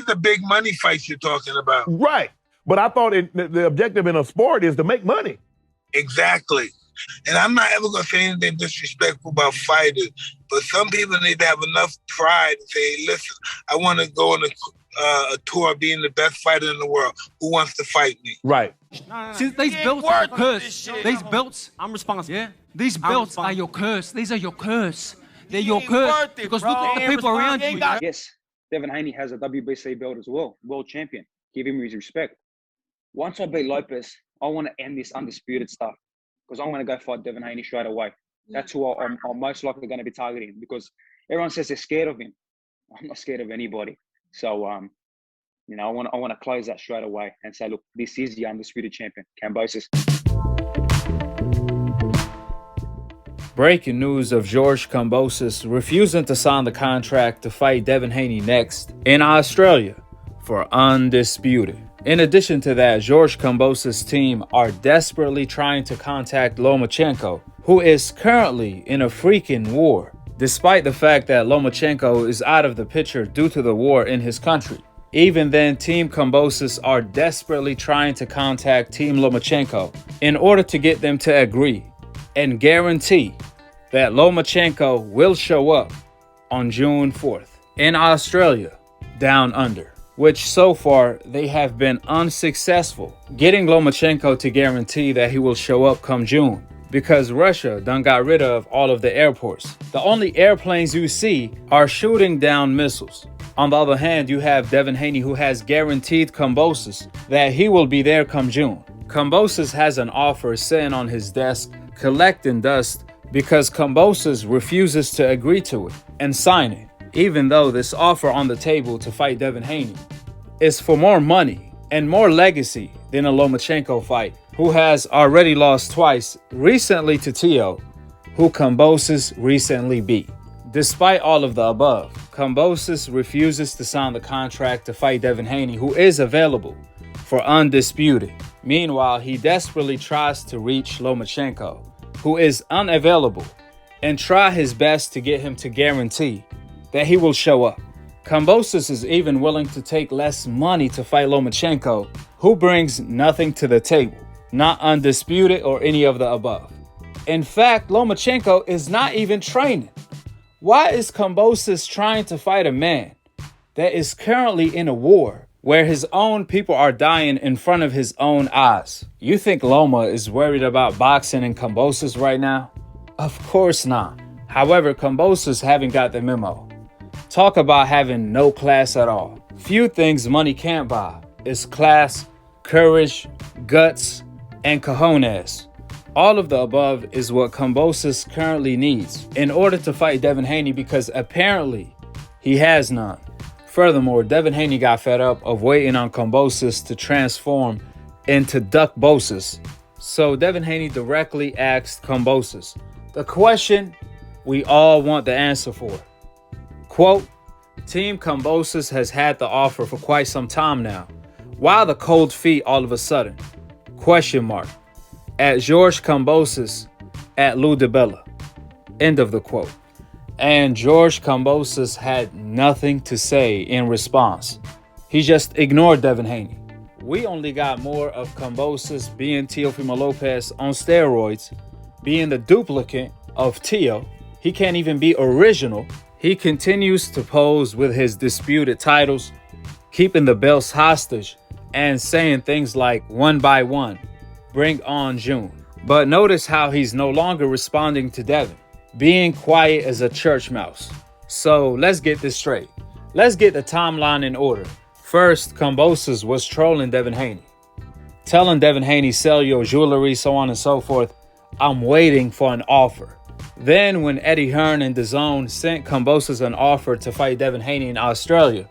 the big money fights you're talking about. Right. But I thought the objective in a sport is to make money. Exactly. And I'm not ever going to say anything disrespectful about fighters, but some people need to have enough pride to say, listen, I want to go on a tour of being the best fighter in the world. Who wants to fight me? Right. No. See, these belts are your curse. These belts, I'm responsible. Yeah? These belts are your curse. These are your curse. They're your curse. Because look at the people around you. Yes, Devin Haney has a WBC belt as well, world champion. Give him his respect. Once I beat Lopez, I want to end this undisputed stuff because I'm going to go fight Devin Haney straight away. That's who I'm most likely going to be targeting because everyone says they're scared of him. I'm not scared of anybody. So, I want to close that straight away and say, look, this is the undisputed champion, Kambosos. Breaking news of George Kambosos refusing to sign the contract to fight Devin Haney next in Australia for undisputed. In addition to that, George Kambosos' team are desperately trying to contact Lomachenko, who is currently in a freaking war, despite the fact that Lomachenko is out of the picture due to the war in his country. Even then, Team Kambosos are desperately trying to contact Team Lomachenko in order to get them to agree and guarantee that Lomachenko will show up on June 4th in Australia, down under, which so far they have been unsuccessful getting Lomachenko to guarantee that he will show up come June because Russia done got rid of all of the airports. The only airplanes you see are shooting down missiles. On the other hand, you have Devin Haney, who has guaranteed Kambosos that he will be there come June. Kambosos has an offer sitting on his desk collecting dust because Kambosos refuses to agree to it and sign it, even though this offer on the table to fight Devin Haney is for more money and more legacy than a Lomachenko fight, who has already lost twice, recently to Tio, who Kambosos recently beat. Despite all of the above, Kambosos refuses to sign the contract to fight Devin Haney, who is available for undisputed. Meanwhile, he desperately tries to reach Lomachenko, who is unavailable, and try his best to get him to guarantee that he will show up. Kambosos is even willing to take less money to fight Lomachenko, who brings nothing to the table, not undisputed or any of the above. In fact, Lomachenko is not even training. Why is Kambosos trying to fight a man that is currently in a war where his own people are dying in front of his own eyes? You think Loma is worried about boxing and Kambosos right now? Of course not. However, Kambosos haven't got the memo. Talk about having no class at all. Few things money can't buy is class, courage, guts, and cojones. All of the above is what Kambosos currently needs in order to fight Devin Haney because apparently he has none. Furthermore, Devin Haney got fed up of waiting on Kambosos to transform into Duckbosos. So Devin Haney directly asked Kambosos the question we all want the answer for. Quote, Team Kambosos has had the offer for quite some time now. Why the cold feet all of a sudden? Question mark. At George Kambosos at Lou DiBella. End of the quote. And George Kambosos had nothing to say in response. He just ignored Devin Haney. We only got more of Kambosos being Teofimo Lopez on steroids, being the duplicate of Tio. He can't even be original. He continues to pose with his disputed titles, keeping the belts hostage, and saying things like one by one, bring on June. But notice how he's no longer responding to Devin, being quiet as a church mouse. So let's get this straight. Let's get the timeline in order. First, Kambosos was trolling Devin Haney, telling Devin Haney, sell your jewelry, so on and so forth. I'm waiting for an offer. Then when Eddie Hearn and DAZN sent Kambosos an offer to fight Devin Haney in Australia,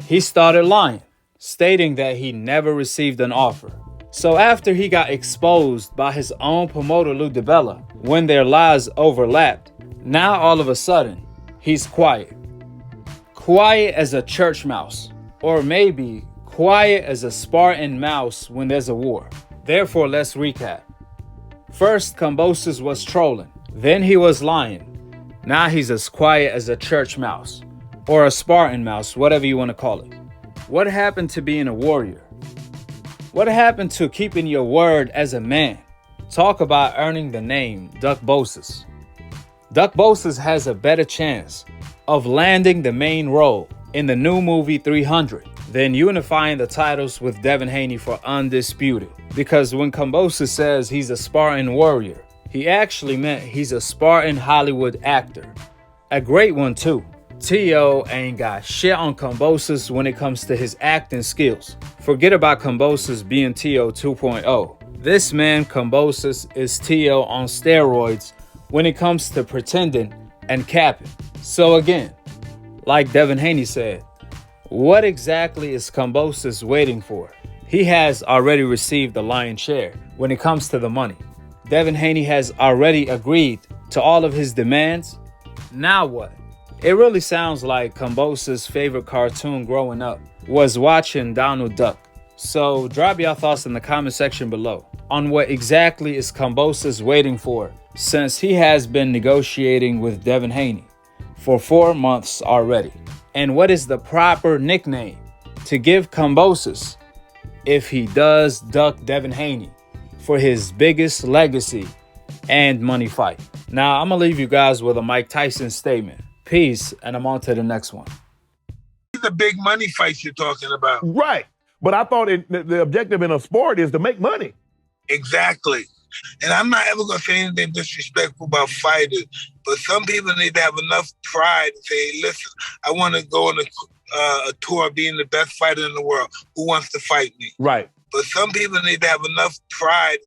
he started lying, stating that he never received an offer. So after he got exposed by his own promoter Lou DiBella, when their lies overlapped, now all of a sudden, he's quiet. Quiet as a church mouse, or maybe quiet as a Spartan mouse when there's a war. Therefore, let's recap. First, Kambosos was trolling. Then he was lying. Now he's as quiet as a church mouse, or a Spartan mouse, whatever you want to call it. What happened to being a warrior? What happened to keeping your word as a man? Talk about earning the name Kambosos. Kambosos has a better chance of landing the main role in the new movie 300 than unifying the titles with Devin Haney for Undisputed. Because when Kambosos says he's a Spartan warrior, he actually meant he's a Spartan Hollywood actor. A great one too. T.O. ain't got shit on Kambosos when it comes to his acting skills. Forget about Kambosos being T.O. 2.0. This man, Kambosos, is T.O. on steroids when it comes to pretending and capping. So again, like Devin Haney said, what exactly is Kambosos waiting for? He has already received the lion's share when it comes to the money. Devin Haney has already agreed to all of his demands. Now what? It really sounds like Kambosos' favorite cartoon growing up was watching Donald Duck. So drop your thoughts in the comment section below on what exactly is Kambosos waiting for, since he has been negotiating with Devin Haney for 4 months already. And what is the proper nickname to give Kambosos if he does duck Devin Haney for his biggest legacy and money fight? Now, I'm going to leave you guys with a Mike Tyson statement. Peace, and I'm on to the next one. The big money fights you're talking about. Right. But I thought the objective in a sport is to make money. Exactly. And I'm not ever going to say anything disrespectful about fighters, but some people need to have enough pride to say, listen, I want to go on a tour being the best fighter in the world. Who wants to fight me? Right. But some people need to have enough pride to